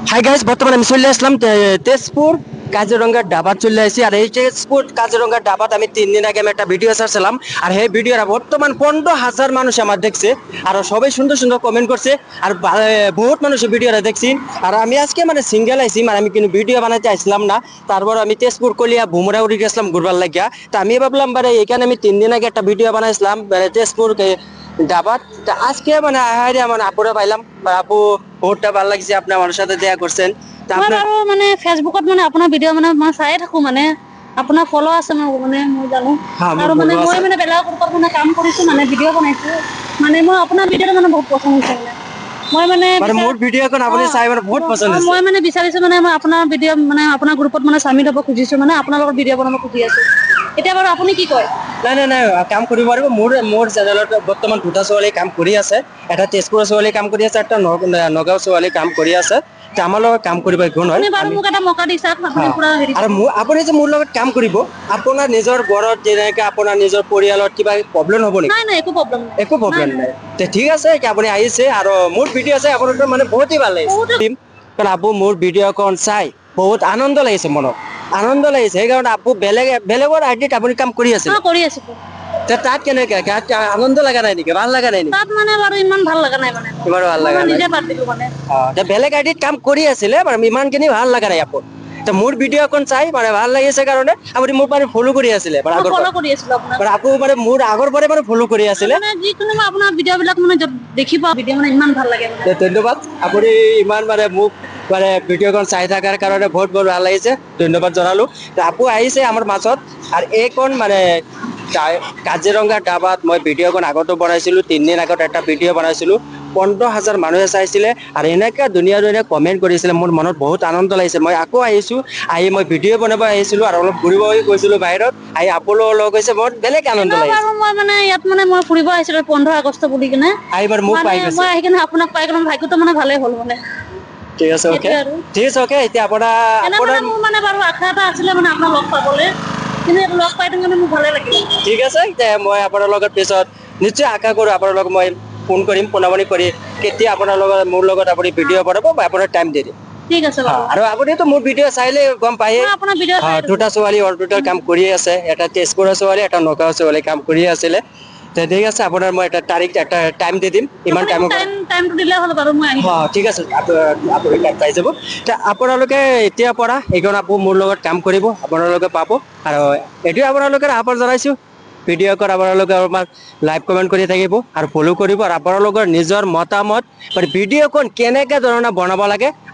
Hi guys, বর্তমানে আমি চলে আসলাম তেজপুর কাজিরঙ্গা ডাবাত চলে আসছি। আর এই তেজপুর কাজিরঙ্গা ডাবাত আমি 3 দিন আগে আমি একটা ভিডিও ছাড়ছিলাম। আর সেই ভিডিওটা বর্তমান 15,000 মানুষ আমার দেখছে। আর সবাই সুন্দর সুন্দর কমেন্ট করছে। আর বহুত মানুষ ভিডিওটা দেখছি। আর আমি আজকে মানে সিঙ্গেল আইছি, মানে আমি কিন্তু ভিডিও বানাইতে আসলাম না। তারপর আমি তেজপুর কলিয়া ভুমরা উড়ে গেছিলাম ঘুরবার লাগিয়া। তা আমি ভাবলাম মানে এখানে আমি 3 দিন আগে একটা ভিডিও বানাইছিলাম তেজপুর ডাবাত। তা আজকে মানে আহারে মানে আপুরে পাইলাম, বা আপু বহুতটা ভালো লাগছে, আপনি আমার সাথে দেখা করছেন। তা মই আপনার বাৰু মানে ফেচবুকত মানে আপোনাৰ ভিডিঅ' মানে মই চায়ে থাকো, মানে আপোনাৰ ফলো আছে মই মানে মই জানো। হ্যাঁ, মোৰ আৰু মানে follow মই আছে। মানে বেলেগৰ গ্ৰুপত মানে কাম কৰিছো, মানে ভিডিঅ' বনাইছো। মানে মই আপোনাৰ ভিডিঅ'টো মানে বহুত পচন্দ হৈছে মানে। মই মানে মানে মোৰ ভিডিঅ'খন আপুনি চাই মানে বহুত পছন্দ হৈছে। মই মানে বিচাৰিছো মানে মই আপোনাৰ ভিডিঅ' মানে আপোনাৰ গ্ৰুপত মানে চামিল হ'ব খুজিছো, মানে আপোনাৰ লগত ভিডিঅ' বনাব খুজি আছো। এতিয়া বাৰু আপুনি কি কয়? নাই নাই নাই, কাম কৰিব পাৰিব। মোৰ চেনেলত বৰ্তমান 2টা ছোৱালী কাম কৰি আছে। এটা তেজপুৰৰ ছোৱালী কাম কৰি আছে, একটা নগাঁও ছোৱালী কাম কৰি আছে। তে আমাৰ লগত কাম কৰিব একো নহয় আপুনি বাৰু আমি। মোক এটা মৌকা দি চাওক, আপুনি হ্যাঁ, পুৰা হেৰি আৰু কৰিব। আপুনি যে মোৰ লগত কাম কৰিব, আপোনাৰ নিজৰ ঘৰত যেনেকে আপোনাৰ নিজৰ পৰিয়ালত কিবা প্ৰব্লেম হ'ব নেকি? নাই নাই, একো প্ৰব্লেম নাই। একো নাই প্ৰব্লেম নাই, নাই। তে ঠিক আছে কি আপুনি আহিছে আৰু মোৰ ভিডিঅ' চাই আপোনাৰ মানে বহুতেই ভাল লাগিছে। বহুত কাৰণ আপু মোৰ ভিডিঅ'খন চাই বহুত আনন্দ লাগিছে, মনত আনন্দ লাগিছে। সেইকাৰণে আপু বেলেগৰ আইডিত আপুনি কাম কৰি আছিলে। কৰি আছো। তে তাত কেনেকে আনন্দ লগা নাই নেকি, ভাল লগা নাই নেকি? তাত মানে বাৰু ইমান ভাল লগা নাই মানে মোৰ। ইমানো ভাল মই লগা মানে নাই। নিজে বাদ দিলো মানে। তে বেলেগ আইডিত কাম কৰি আছিলে বাৰু, ইমানখিনি ভাল লগা নাই আপু। তে মোৰ ভিডিঅ'খন চাই মানে ভাল লাগিছে কাৰণে আপুনি মোৰ মানে ফ'ল' কৰি আছিলে মানে মই আগৰ ফ'ল' পৰা। কৰি আছিলো আপোনাক। মানে আপু মানে মোৰ আগৰ পৰাই মানে ফ'ল' কৰি আৰু আছিলে। মানে যিকোনো মই আপোনাৰ ভিডিঅ' বিলাক মানে দেখি পাওঁ, ভিডিঅ' মানে ইমান ভাল লাগে মানে। ধন্যবাদ, আপুনি ইমান মানে মোক মানে ভিডিঅ'খন চাই থকাৰ কাৰণে বহুত বহুত ভাল লাগিছে, ধন্যবাদ জনালো। আপু আহিছে আমাৰ মাজত। আৰু এইখন মানে কাজিৰঙা ডাবাত মই ভিডিঅ'খন আগতো বনাইছিলো, 3 দিন আগত এটা ভিডিঅ' বনাইছিলো। 15,000 মানুহে চাইছিলে আৰু এনেকে ধুনীয়া ধুনীয়া কমেন্ট কৰিছিলে। মোৰ মনত বহুত আনন্দ লাগিছে। মই আকৌ আহিছো, আহি মই ভিডিঅ' বনাব আহিছিলো আৰু অলপ ঘূৰিব গৈছিলো বাহিৰত। আহি আপোনালোকৰ লগ হৈছে, বহুত বেলেগ আনন্দ এনেও লাগিছে। বাৰু মই মানে ইয়াত মানে মই ফুৰিব আহিছিলো 15 আগষ্ট বুলি কিনে। আহি বাৰু মোক মানে পাই গৈছে। মই আহি কিনে আপোনাক পাই কিনে ভাগ্যটো মানে ভালেই হ'ল মানে। ঠিক আছে, অ'কে সেইটোৱে আৰু ঠিক আছে, অ'কে। এতিয়া এনে মানে মোৰ মানে বাৰু আশা এটা আছিলে মানে আপোনাক লগ পাবলৈ, কিন্তু এইটো লগ পাই মানে মোৰ ভালে লাগিলে। ঠিক আছে, এতিয়া মই আপোনাৰ লগত পিছত নিশ্চয় আশা কৰো আপোনাৰ লগত মই ফোন কৰিম, ফোনাফোনি কৰি কেতিয়া আপোনাৰ লগত মোৰ লগত আপুনি ভিডিঅ' বনাব বা আপোনাৰ টাইম দি দিম। ঠিক আছে বাৰু। আৰু আপুনিতো মোৰ ভিডিঅ' চাইলে গম পায়ে। মই আপোনাৰ ভিডিঅ' চাই থাকো। 2টা ছোৱালী অলটোটেল কাম কৰি আছে, এটা তেজপুৰৰ ছোৱালী, এটা নগাঁও ছোৱালী কাম কৰি আছিলে। তে ঠিক আছে, আপোনাৰ মই এটা তাৰিখ এটা টাইম দি দিম, ইমান আপুনি মোক টাইমৰ পৰা। টাইমটো দিলে হ'ল বাৰু, মই আহি যাম। ঠিক আছে, আপুনি টাইম পাই যাব। আপোনালোকে এতিয়াৰ পৰা এইখন আকৌ মোৰ লগত কাম কৰিব, আপোনালোকে পাব। আৰু এইটোৱে আপোনালোকে আহ্বান জনাইছো, ভিডিঅ' কৰা আপোনালোকে আমাক লাইক কমেন্ট কৰি থাকিব আৰু ফ'ল' কৰিব। আৰু আপোনালোকৰ নিজৰ মতামত ভিডিঅ'খন কেনেকে ধৰণে বনাব লাগে